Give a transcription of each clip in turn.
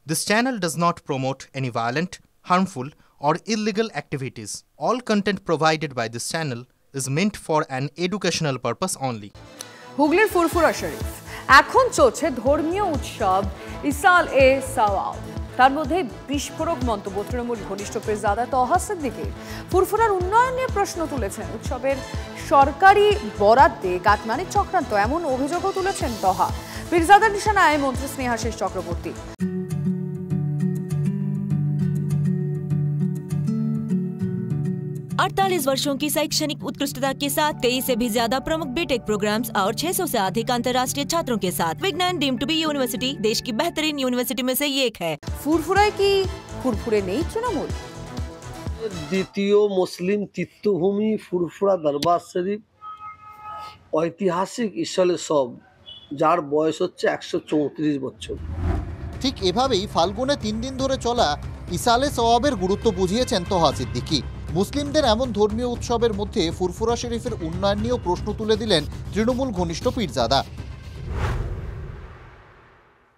This channel does not promote any violent, harmful, or illegal activities. All content provided by this channel is meant for an educational purpose only. হুগলির ফুরফুরা শরীফ এখন চলছে ধর্মীয় উৎসব ইসাল এ সাওয়াব। তার মধ্যে বিস্ফোরক মন্তব্য তৃণমূল ঘনিষ্ঠ পীরজাদা তহা সিদ্দিকীর। ফুরফুরার উন্নয়ন নিয়ে প্রশ্ন তুলেছেন। উৎসবের সরকারি বরাদ্দে কাটমানির চক্রান্ত এমন অভিযোগও তুলেছেন তহা। পীরজাদার নিশানায় মন্ত্রী স্নেহাশিস চক্রবর্তী। 48 वर्षों की शैक्षणिक उत्कृष्टता के साथ 23 से भी ज्यादा प्रमुख बीटेक प्रोग्राम्स और 600 से अधिक अंतर्राष्ट्रीय छात्रों के साथ विज्ञान डीम्ड टू बी यूनिवर्सिटी देश की बेहतरीन यूनिवर्सिटी में से एक है। ফুরফুরায় কি ফুরফুরে নেই তৃণমূল? দ্বিতীয় মুসলিম তীর্থভূমি ফুরফুরা দরবার শরীফ ঐতিহাসিক ইসালে সব, যার বয়স হচ্ছে 134 বছর। ঠিক এভাবেই ফাল্গুনে 3 দিন ধরে চলা ইসালে সওয়াবের গুরুত্ব বুঝিয়েছেন তহা সিদ্দিকী। মুসলিমদের এমন ধর্মীয় উৎসবের মধ্যে ফুরফুরা শরীফের উন্নয়ন নিয়েও প্রশ্ন তুলে দিলেন তৃণমূল ঘনিষ্ঠ পীরজাদা।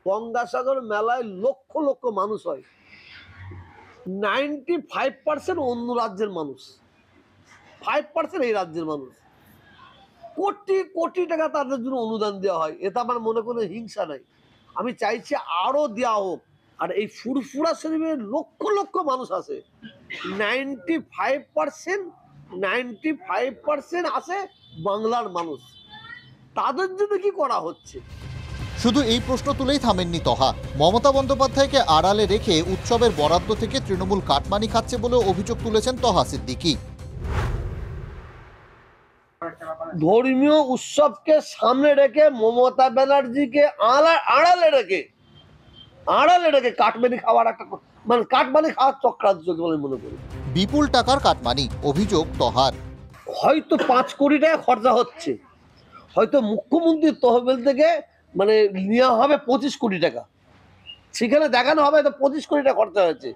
গঙ্গাসাগর মেলায় লক্ষ লক্ষ মানুষ হয়, 95% অন্য রাজ্যের মানুষ, 5% এই রাজ্যের মানুষ। কোটি কোটি টাকা তাদের জন্য অনুদান দেওয়া হয়, এটা আমার মনে কোনো হিংসা নাই। আমি চাইছি আরো দেওয়া হোক। আর এই ফুরফুরা শরীফের লক্ষ লক্ষ মানুষ আছে, 95% আছে বাংলার মানুষ। তাদের জন্য কি করা হচ্ছে? শুধু এই প্রশ্ন তুলেই থামেননি তহা। মমতা বন্দ্যোপাধ্যায়কে আড়ালে রেখে উৎসবের বরাদ্দ থেকে তৃণমূল কাটমানি খাচ্ছে বলে অভিযোগ তুলেছেন তহা সিদ্দিকী। ধর্মীয় উৎসবকে সামনে রেখে মমতা ব্যানার্জিকে আড়ালে রেখে কাটমানি খাওয়ার একটা কাটমানি খাওয়ার চক্রান্ত চলছে বলে মনে করি। বিপুল টাকার কাটমানি অভিযোগ তহার। হয়তো 5 কোটি টাকা খরচা হচ্ছে, হয়তো মুখ্যমন্ত্রীর তহবিল থেকে নেওয়া হবে 25 কোটি টাকা, সেখানে দেখানো হবে 25 কোটি টাকা খরচা হয়েছে,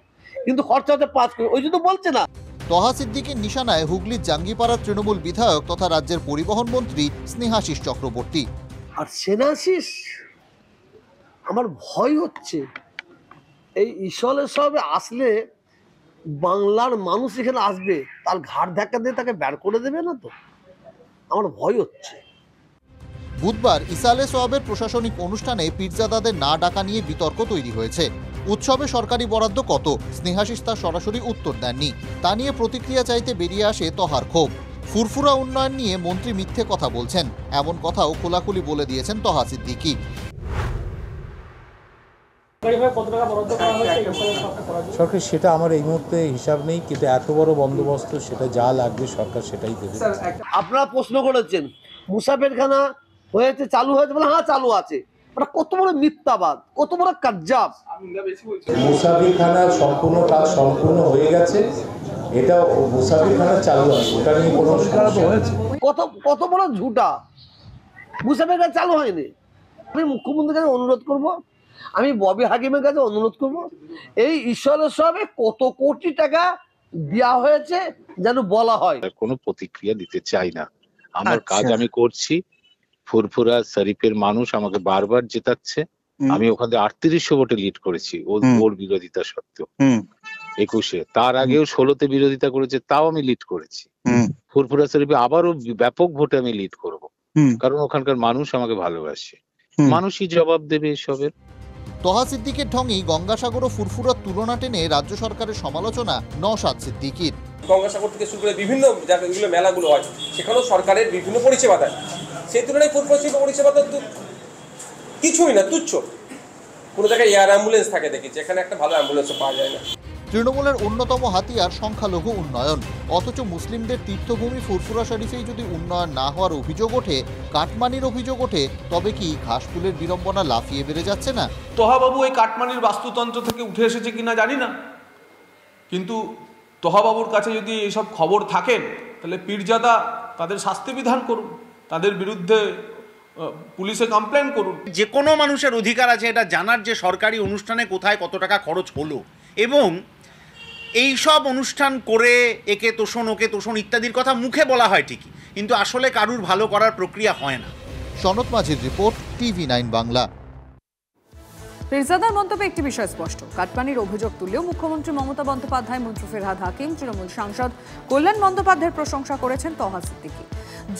কিন্তু খরচা হচ্ছে 5 কোটি। ওই জন্য বলছে না। তহা সিদ্দিকীর নিশানায় হুগলির জাঙ্গিপাড়ার তৃণমূল বিধায়ক তথা রাজ্যের পরিবহন মন্ত্রী স্নেহাশিস চক্রবর্তী। আর স্নেহাশিস, আমার ভয় হচ্ছে এই ইসলে সবে আসলে বাংলার মানুষ এখানে আসবে, তার ঘাট ধাক্কা দিয়ে তাকে বের করে দেবে না তো? আমার ভয় হচ্ছে। বুধবার ইসালে সওয়াবের প্রশাসনিক অনুষ্ঠানে পীরজাদাদের না ডাকা নিয়ে বিতর্ক তৈরি হয়েছে। উৎসবে সরকারি বরাদ্দ কত, স্নেহাশিস তা সরাসরি উত্তর দেননি। তা নিয়ে প্রতিক্রিয়া চাইতে বেরিয়ে আসে তহার ক্ষোভ। ফুরফুরা উন্নয়ন নিয়ে মন্ত্রী মিথ্যে কথা বলছেন, এমন কথাও খোলাখুলি বলে দিয়েছেন তহা সিদ্দিকী। সরকার সেটা আমার এই মুহূর্তে হিসাব নেই, কিন্তু এত বড় বন্দোবস্ত সেটা যা লাগবে সরকার সেটাই দেবে। আপনারা প্রশ্ন করেছেন মুসাফিরখানা হয়েছে, চালু হয়েছে, বলে হ্যাঁ চালু আছে। কত বড় মিথ্যাবাদ, কত বড় কাজ্জাব। মুসাফিরখানা সম্পূর্ণ কাজ সম্পূর্ণ হয়ে গেছে, এটা মুসাফিরখানা চালু আছে, ওটা নিয়ে কোনো সমস্যা হয়েছে। কত বড় ঝুটা, মুসাফিরখানা চালু হয়নি। আমি মুখ্যমন্ত্রীর কাছে অনুরোধ করব, আমি ববি হাকিমের কাছে অনুরোধ করব, এই ইসলে সবে কত কোটি টাকা দেওয়া হয়েছে যেন বলা হয়। কোনো প্রতিক্রিয়া দিতে চাই না, আমার কাজ আমি করছি। ফুরফুরা শরীফের মানুষ আমাকে বারবার জেতাচ্ছে, আমি ওখানে 3800 ভোটে লিড করেছি ওর বিরোধিতা সত্ত্বেও। 21-এ, তার আগেও 16-তে বিরোধিতা করেছে, তাও আমি লিড করেছি। ফুরফুরা শরীফে আবারও ব্যাপক ভোটে আমি লিড করব, কারণ ওখানকার মানুষ আমাকে ভালোবাসে। মানুষই জবাব দেবে এসবের। তহা সিদ্দিকের ঢঙেই গঙ্গাসাগর ও ফুরফুরার তুলনা টেনে রাজ্য সরকারের সমালোচনা নওশাদ সিদ্দিকীর। গঙ্গাসাগর থেকে শুরু করে বিভিন্ন যেগুলো মেলাগুলো হয়, সেখানেও সরকারের বিভিন্ন পরিষেবা দেয়, সেই তুলনায় ফুরফুরা পরিষেবা তো কিছুই না, তুচ্ছ। কোনো জায়গায় এয়ার অ্যাম্বুলেন্স থাকে দেখেছি, এখানে একটা ভালো অ্যাম্বুলেন্সও পাওয়া যায় না। তৃণমূলের অন্যতম হাতিয়ার সংখ্যালঘু উন্নয়ন, অথচ মুসলিমদের তীর্থভূমি ফুরফুরা শরীফেই যদি উন্নয়ন না হওয়ার অভিযোগ ওঠে, কাটমানির অভিযোগ ওঠে, তবে কি ঘাসফুলের বিড়ম্বনা লাফিয়ে বেড়ে যাচ্ছে না? তহাবাবু এই কাটমানির বাস্তুতন্ত্র থেকে উঠে এসেছে কিনা জানি না, কিন্তু তহাবাবুর কাছে যদি এইসব খবর থাকেন, তাহলে পীরজাদা তাদের শাস্তি বিধান করুন, তাদের বিরুদ্ধে পুলিশে কমপ্লেন করুন। যে কোনো মানুষের অধিকার আছে এটা জানার যে সরকারি অনুষ্ঠানে কোথায় কত টাকা খরচ হলো, এবং এই সব অনুষ্ঠান করে একে তোষণ ওকে তোষণ ইত্যাদির কথা মুখে বলা হয় ঠিকই, কিন্তু আসলে কারুর ভালো করার প্রক্রিয়া হয় না। সনৎ মাঝির রিপোর্ট, TV9 বাংলা। পীরজাদার মন্তব্যে একটি বিষয় স্পষ্ট, কাটমানির অভিযোগ তুললেও মুখ্যমন্ত্রী মমতা বন্দ্যোপাধ্যায়, মন্ত্রী ফেরহাদ হাকিম, তৃণমূল সাংসদ কল্যাণ বন্দ্যোপাধ্যায়ের প্রশংসা করেছেন তহা সিদ্দিকী।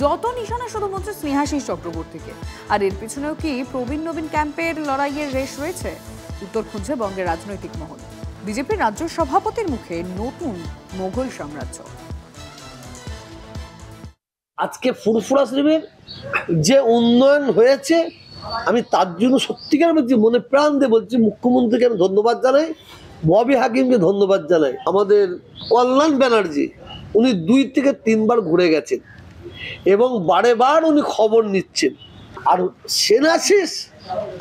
যত নিশানা শুধুমাত্র স্নেহাশিস চক্রবর্তীকে, আর এর পিছনেও কি প্রবীণ নবীন ক্যাম্পের লড়াইয়ের রেশ রয়েছে? উত্তর খুঁজছে বঙ্গের রাজনৈতিক মহল। বিজেপির রাজ্য সভাপতির মুখে নতুন মোগল সাম্রাজ্য। আজকে ফুরফুরা শরীফের যে উন্নয়ন হয়েছে, আমি তার জন্য সত্যিকার বলছি, মনে প্রাণ দিয়ে বলছি, মুখ্যমন্ত্রীকে আমি ধন্যবাদ জানাই, ববি হাকিমকে ধন্যবাদ জানাই, আমাদের কল্যাণ ব্যানার্জি উনি 2 থেকে 3 বার ঘুরে গেছেন এবং বারে বার উনি খবর নিচ্ছেন। আর সেনাশিস,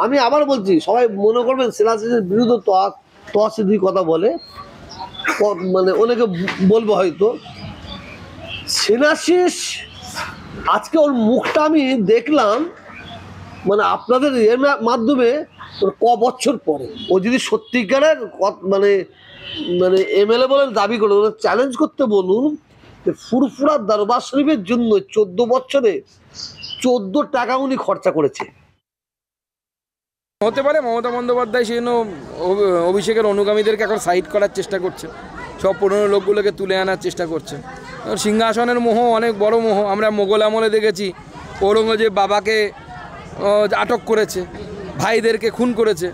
আমি আবার বলছি, সবাই মনে করবেন সেনাশিসের বিরুদ্ধে তহসিদি কথা বলে, মানে অনেকে বলবো হয়তো, সেনাশিস আজকে ওর মুখটা আমি দেখলাম, মানে আপনাদের এর মাধ্যমে ক বছর পরে ও যদি সত্যিকারের মানে মানে এমএলএ বলে দাবি করে, চ্যালেঞ্জ করতে বলুন, ফুরফুরা দরবার শরীফের জন্য 14 বছরে 14 টাকা উনি খরচা করেছে। হতে পারে মমতা বন্দ্যোপাধ্যায় সেই জন্য অভিষেকের অনুগামীদেরকে এখন সাইড করার চেষ্টা করছে, সব পুরনো লোকগুলোকে তুলে আনার চেষ্টা করছে। সিংহাসনের মোহ অনেক বড় মোহ, আমরা মোগল আমলে দেখেছি ঔরঙ্গজেব বাবাকে আটক করেছে, ভাইদেরকে খুন করেছে।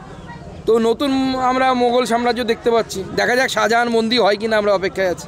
তো নতুন আমরা মোগল সাম্রাজ্য দেখতে পাচ্ছি, দেখা যাক শাহজাহান বন্দী হয় কিনা, আমরা অপেক্ষায় আছি।